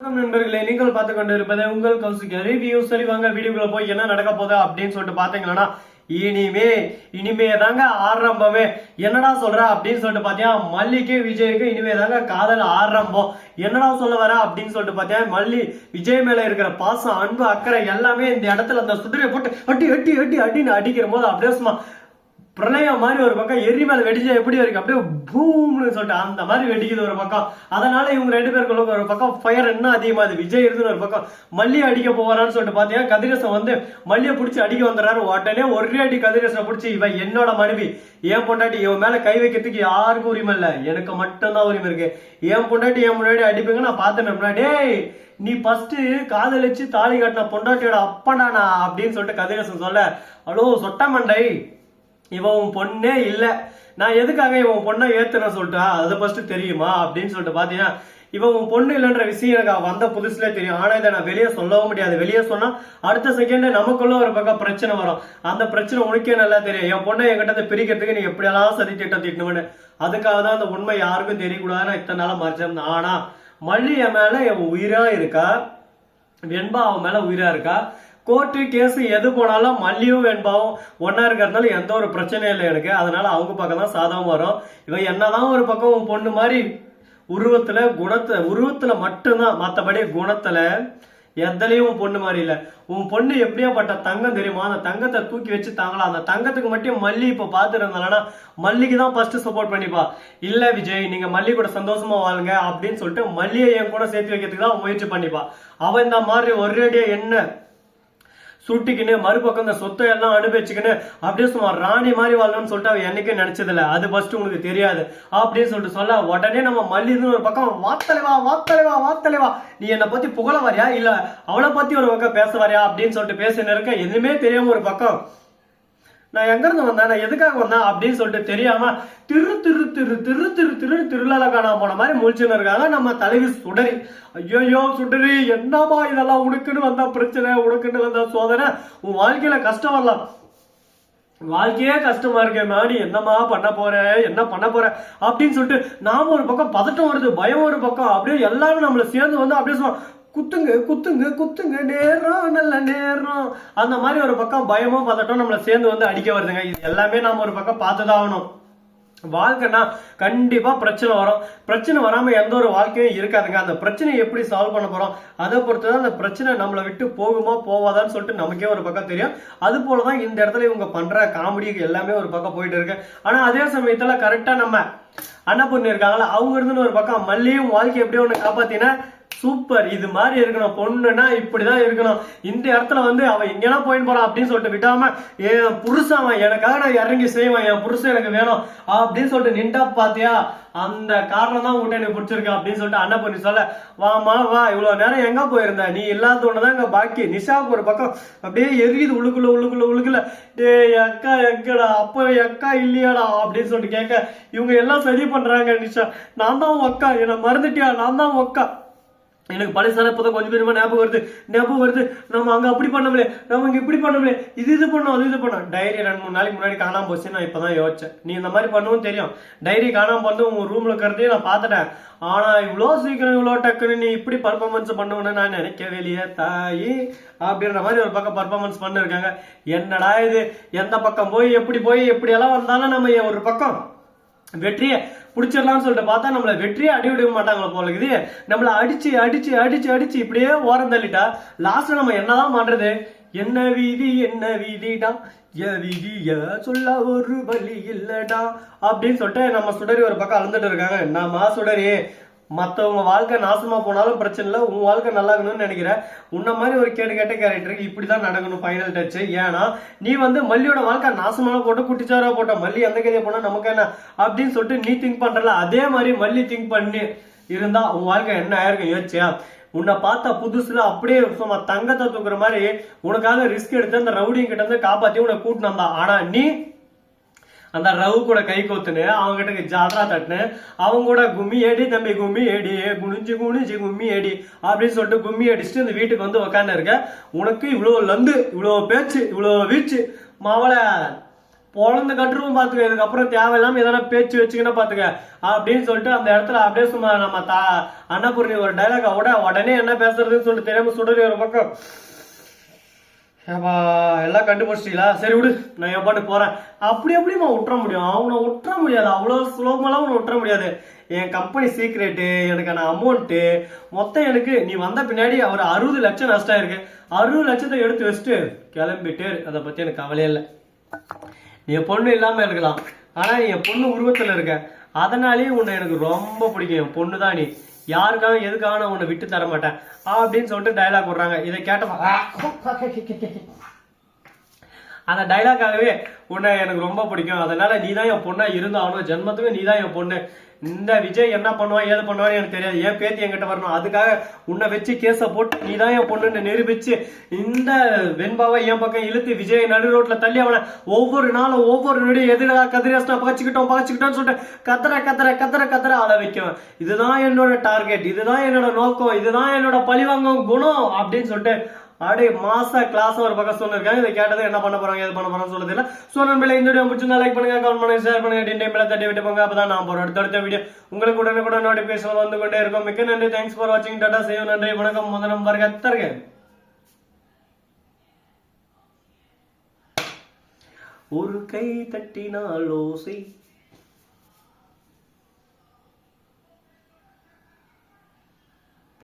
வணக்கம் நண்பர்களே, நீங்கள் பார்த்து கொண்டு இருப்பது உங்கள் கௌசிக் ரிவ்யூ. சரி வாங்க வீடியோக்குள்ள போய் என்ன நடக்க போகுது அப்படின்னு சொல்லிட்டு பாத்தீங்கன்னா, இனிமே தாங்க ஆரம்பமே. என்னடா சொல்ற அப்படின்னு சொல்லிட்டு பாத்தியா, மல்லிக்கு விஜய்க்கு இனிமே தாங்க காதல் ஆரம்பம். என்னடா சொல்ல வர அப்படின்னு சொல்லிட்டு பாத்தியா, மல்லி விஜய் மேல இருக்கிற பாசம், அன்பு, அக்கறை எல்லாமே இந்த இடத்துல அந்த சுடரை போட்டு அட்டி அட்டி அட்டி அட்டின்னு அடிக்கிற போது அப்படியே சும்மா பிரளயம் மாதிரி ஒரு பக்கம் எரி மேல வெடிச்சா எப்படி இருக்கு, அப்படியே பூம்னு சொல்லிட்டு அந்த மாதிரி வெடிக்குது ஒரு பக்கம். அதனால இவங்க ரெண்டு பேருக்குள்ள ஒரு பக்கம் ஃபயர் இன்னும் அதிகமாகுது. விஜய் இருந்து ஒரு பக்கம் மல்லியை அடிக்க போவாரான்னு சொல்லிட்டு பாத்தீங்கன்னா, கதிரேசன் வந்து மல்லியை பிடிச்சி அடிக்க வந்துடுறாரு. உடனே ஒரே அடி கதிரேசனை பிடிச்சி, இவன் என்னோட மனைவி, ஏன் பொண்டாட்டி, இவன் மேல கை வைக்கிறதுக்கு யாருக்கும் உரிமை இல்லை, எனக்கு மட்டும்தான் உரிமை இருக்கு. ஏன் பொண்டாட்டி என் முன்னாடி அடிப்பீங்க, நான் பார்த்தேன் முன்னாடி. நீ ஃபர்ஸ்ட் காதலிச்சு தாலி கட்டின பொண்டாட்டியோட அப்பனானா அப்படின்னு சொல்லிட்டு கதிரேசன் சொல்ல, அவ்வளோ சொட்ட மண்டை, இவன் பொண்ணே இல்ல, நான் எதுக்காக இவன் பொண்ணை ஏத்துறேன் சொல்லிட்டா அதை ஃபர்ஸ்ட் தெரியுமா அப்படின்னு சொல்லிட்டு பாத்தீங்கன்னா, இவன் பொண்ணு இல்லைன்ற விஷயம் எனக்கு வந்த புதுசுல தெரியும். ஆனா இதை நான் வெளியே சொல்லவும் முடியாது. வெளியே சொன்னா அடுத்த செகண்ட் நமக்குள்ள ஒரு பக்கம் பிரச்சனை வரும். அந்த பிரச்சனை உனக்கே நல்லா தெரியும். என் பொண்ணை என்கிட்ட பிரிக்கிறதுக்கு நீ எப்படியெல்லாம் சதி திட்டம் திட்டணும்னு. அதுக்காக தான் அந்த உண்மை யாருக்கும் தெரியக்கூடாதுன்னு இத்தனை நாளா மறைச்சேன். ஆனா மல்லி என் மேல என் உயிரா இருக்கா, வெண்பா அவன் மேல உயிரா இருக்கா. கோர்ட்டு கேஸ் எது போனாலும் மல்லியும் வெண்பாவும் ஒன்னா இருக்கிறதுனால எந்த ஒரு பிரச்சனையும் இல்லை எனக்கு. அதனால அவங்க பக்கம் தான் சாதகம் வரும். இவன் என்னதான் ஒரு பக்கம் பொண்ணு மாதிரி உருவத்துல மட்டும்தான், மற்றபடி குணத்துல எதுலயும் பொண்ணு மாதிரி இல்ல. உன் பொண்ணு எப்படியாப்பட்ட தங்கம் தெரியுமா, அந்த தங்கத்தை தூக்கி வச்சு தாங்கலாம். அந்த தங்கத்துக்கு மட்டும் மல்லி இப்ப பாத்துட்டு இருந்தாலனா மல்லிக்கு தான் ஃபர்ஸ்ட் சப்போர்ட் பண்ணிப்பா. இல்ல விஜய், நீங்க மல்லி கூட சந்தோஷமா வாழுங்க அப்படின்னு சொல்லிட்டு மல்லியை என் கூட சேர்த்து வைக்கிறதுக்கு தான் முயற்சி பண்ணிப்பா. அவன் இந்த மாதிரி ஒரேடியா என்ன சுட்டிக்கின்னு மறுபக்கம் இந்த சொத்தை எல்லாம் அனுபவிச்சுக்கின்னு அப்படியே சும்மா ராணி மாதிரி வாழணும்னு சொல்லிட்டு அவ என்னைக்கும் நினைச்சதில்ல. அது ஃபர்ஸ்ட் உங்களுக்கு தெரியாது அப்படின்னு சொல்லிட்டு சொல்ல, உடனே நம்ம மல்லின்னு ஒரு பக்கம் வாத்தலைவா நீ என்னை பத்தி புகழ வரியா இல்ல அவளை பத்தி ஒரு பக்கம் பேச வரியா அப்படின்னு சொல்லிட்டு பேசின்னு இருக்க. எதுவுமே தெரியாம ஒரு பக்கம் நான் எங்க இருந்து வந்தேன், நான் எதுக்காக வந்தேன் அப்படின்னு சொல்லிட்டு தெரியாம திருவிழால காணாம போன மாதிரி முழிச்சுன்னு இருக்காங்க நம்ம தலைவி சுடரி. ஐயோ சுடரி, என்னமா இதெல்லாம் உனக்குன்னு வந்தா பிரச்சனை, உனக்குன்னு வந்தா சோதனை, உன் வாழ்க்கையில கஷ்டம் வரலாம், வாழ்க்கையே கஷ்டமா இருக்கேம்மா, நீ என்னமா பண்ண போற அப்படின்னு சொல்லிட்டு நாம ஒரு பக்கம் பதட்டம் வருது, பயம் ஒரு பக்கம், அப்படியே எல்லாரும் நம்மள சேர்ந்து வந்து அப்படியே குத்துங்க நேரம் நல்ல நேரம், அந்த மாதிரி ஒரு பக்கம் பயமும் பதட்டம் நம்மள சேர்ந்து வந்து அடிக்க வருதுங்க. இது எல்லாமே நாம ஒரு பக்கம் பார்த்துதான் ஆகணும். வாழ்க்கைன்னா கண்டிப்பா பிரச்சனை வரும். பிரச்சனை வராம எந்த ஒரு வாழ்க்கையும் இருக்காதுங்க. அந்த பிரச்சனையை எப்படி சால்வ் பண்ண போறோம் அதை பொறுத்துதான் அந்த பிரச்சனை நம்மளை விட்டு போகுமா போவாதான்னு சொல்லிட்டு நமக்கே ஒரு பக்கம் தெரியும். அது போலதான் இந்த இடத்துல இவங்க பண்ற காமெடி எல்லாமே ஒரு பக்கம் போயிட்டு இருக்கு. ஆனா அதே சமயத்துல கரெக்டா நம்ம அன்னபூர்ணி இருக்காங்களா, அவங்க இருந்து ஒரு பக்கம் மல்லியும் வாழ்க்கை எப்படியோ ஒண்ணு காப்பாத்தினா சூப்பர், இது மாதிரி இருக்கணும், பொண்ணுன்னா இப்படிதான் இருக்கணும், இந்த இடத்துல வந்து அவன் எங்கெல்லாம் போயின்னு போறான் அப்படின்னு சொல்லிட்டு விட்டாம, என் புருஷன் அவன் எனக்காக நான் இறங்கி செய்வான், என் புருஷன் எனக்கு வேணும் அப்படின்னு சொல்லிட்டு நின்றா பாத்தியா, அந்த காரணம் தான் உங்கள்கிட்ட எனக்கு பிடிச்சிருக்கு அப்படின்னு சொல்லிட்டு அன்னபூர்ணி சொல்ல, வாமா வா, இவ்வளவு நேரம் எங்க போயிருந்த, நீ இல்லாத ஒண்ணுதான் இங்க பாக்கி. நிஷாவுக்கு ஒரு பக்கம் அப்படியே எரியுது உள்ளுக்குள்ள, டே அக்கா எங்கடா, அப்ப அக்கா இல்லையாடா அப்படின்னு சொல்லிட்டு கேட்க, இவங்க எல்லாம் சரி பண்றாங்க. நிஷா, நான் தான் உன் அக்கா, என்னை மறந்துட்டியா, நான் தான் உன் அக்கா, எனக்கு பழசான இப்போதான் கொஞ்சம் கொஞ்சமா ஞாபகம் வருது, நம்ம அங்க அப்படி பண்ணல, நம்ம இங்க இப்படி பண்ணல, இது பண்ணோம் அது இது பண்ணோம். டைரி 2-3 நாளைக்கு முன்னாடி காணாம போச்சு, நான் இப்பதான் யோசிச்சேன். நீ இந்த மாதிரி பண்ணுவோம் தெரியும், டைரி காணாம வந்து உங்க ரூம்ல இருக்கிறதையும் நான் பாத்துட்டேன். ஆனா இவ்வளோ சீக்கிரம் இவ்வளோ டக்குன்னு நீ இப்படி பர்ஃபார்மன்ஸ் பண்ணுவேன்னு நான் நினைக்கவே இல்லையே தாயி அப்படின்ற மாதிரி ஒரு பக்கம் பர்ஃபார்மன்ஸ் பண்ணிருக்காங்க. என்னடா இது, எந்த பக்கம் போய் எப்படி எல்லாம் வந்தாலும் நம்ம ஒரு பக்கம் வெற்றியை பிடிச்சிடலாம்னு சொல்லிட்டு பார்த்தா நம்மள வெற்றியே அடிவிட மாட்டாங்களோ போல இருக்குது. நம்மள அடிச்சு இப்படியே ஓரம் தள்ளிட்டா லாஸ்ட்ல நம்ம என்னதான் பண்றது, என்ன வீதிடா விதிய சொல்ல ஒரு வழி இல்லடா அப்படின்னு சொல்லிட்டு நம்ம சுடரி ஒரு பக்கம் அழுந்துட்டு இருக்காங்க. என்னமா சுடரி, மற்றவங்க வாழ்க்கை நாசமா போனாலும் பிரச்சனை இல்லை, உன் வாழ்க்கை நல்லா இருக்கணும்னு நினைக்கிறேன். உன்ன மாதிரி ஒரு கேட்ட கேரக்டருக்கு இப்படிதான் நடக்கணும் ஃபைனல் டச். ஏன்னா நீ வந்து மல்லியோட வாழ்க்கை நாசமான போட்டு குட்டிச்சாரா போட்ட, மல்லி எந்த கதையை போனா நமக்கு என்ன அப்படின்னு சொல்லிட்டு நீ திங்க் பண்றல, அதே மாதிரி மல்லி திங்க் பண்ணி இருந்தா உன் வாழ்க்கை என்ன ஆயிருக்கும் யோசிச்சியா. உன்னை பார்த்தா புதுசுல அப்படியே சும்மா தங்கத்தை தூக்குற மாதிரி உனக்காக ரிஸ்க் எடுத்து அந்த ரவுடிங் கிட்ட இருந்து காப்பாத்தி உன்னை கூட்டினு வந்தா. ஆனா நீ அந்த ரவு கூட கை கோத்துன்னு அவங்க கிட்ட ஜாதரா தட்டுன்னு அவங்க கூட கும்மி ஏடி தம்பி கும்மி ஏடி குனிஞ்சு கும்மி ஏடி அப்படின்னு சொல்லிட்டு கும்மி அடிச்சுட்டு இந்த வீட்டுக்கு வந்து உக்காந்து இருக்க. உனக்கு இவ்வளவு லந்து, இவ்வளவு பேச்சு, இவ்வளவு வீச்சு, மாவளை பொழந்து கட்டுருவோம் பாத்துக்க. இதுக்கப்புறம் தேவையில்லாம எதனா பேச்சு வச்சுக்கினா பாத்துக்க அப்படின்னு சொல்லிட்டு அந்த இடத்துல அப்படியே சும்மா நம்ம அன்னபூர்ணி ஒரு டைலாக் உடனே என்ன பேசுறதுன்னு சொல்லிட்டு தெரியாம சுடரி ஒரு பக்கம் எல்லாம் கண்டுபிடிச்சிட்டீங்களா, சரி விடு நான் என் பாட்டு போறேன். அப்படியுமா விட்டுற முடியும்? அவனை விட்டுற முடியாது, அவ்வளவு சுலபமெல்லாம் அவனை விட்டுற முடியாது. என் கம்பெனி சீக்ரெட்டு, எனக்கான அமௌண்ட்டு மொத்தம் எனக்கு நீ வந்த பின்னாடி அவர் 60 லட்சம் நஷ்டம் ஆயிருக்கு. 60 லட்சத்தை எடுத்து வச்சுட்டு கிளம்பிட்டு அதை பத்தி எனக்கு கவலையே இல்லை. நீ என் பொண்ணு இல்லாம இருக்கலாம், ஆனா நீ என் பொண்ணு உருவத்துல இருக்க, அதனாலேயே உன்னை எனக்கு ரொம்ப பிடிக்கும். என் பொண்ணு தான் நீ, யாருக்காக எதுக்காக நான் உன்னை விட்டு தர மாட்டேன் அப்படின்னு சொல்லிட்டு டைலாக் விடுறாங்க. இதை கேட்ட அந்த டைலாக்காகவே உன்னை எனக்கு ரொம்ப பிடிக்கும், அதனால நீ தான் என் பொண்ணா இருந்தாலும் ஜென்மத்துக்கு நீ தான் என் பொண்ணு. இந்த விஜய் என்ன பண்ணுவான் ஏது பண்ணுவான்னு எனக்கு தெரியாது, ஏன் பேத்தி என்கிட்ட வரணும், அதுக்காக உன்னை வச்சு கேஸை போட்டு நீ தான் என் பொண்ணுன்னு நிரூபிச்சு இந்த வெண்பாவை என் பக்கம் இழுத்து விஜய் நடு ரோட்ல தள்ளி அவனை ஒவ்வொரு நாளும் ஒவ்வொரு நொடியும் எதிராக கதிரேசனா பகச்சுக்கிட்டோன்னு சொல்லிட்டு கத்தர ஆள வைக்கும். இதுதான் என்னோட டார்கெட், இதுதான் என்னோட நோக்கம், இதுதான் என்னோட பழிவாங்கும் குணம் அப்படின்னு சொல்லிட்டு அப்படியே மாசா கிளாஸ் ஒரு பக்கம் சொல்லிருக்காங்க. இதை கேட்டது என்ன பண்ண போறாங்க எது பண்ண போறான்னு சொல்றது இல்ல. சோ நண்பர்களே, இந்த வீடியோ பிடிச்சிருந்தா லைக் பண்ணுங்க, கமெண்ட் பண்ணுங்க, ஷேர் பண்ணுங்க, டிண்டே தட்டி விட்டு போங்க. அப்பதான் நான் போற அடுத்த வீடியோ உங்களுக்கு உடனே நோட்டிபிகேஷன் வந்து கொண்டே இருக்கும். மிக்க நன்றி, தேங்க்ஸ் ஃபார் வாட்சிங், டாடா, சேவ், நன்றி, வணக்கம், முதலம் பாருங்க தருங்க. ஒரு கை தட்டினால் ஓசை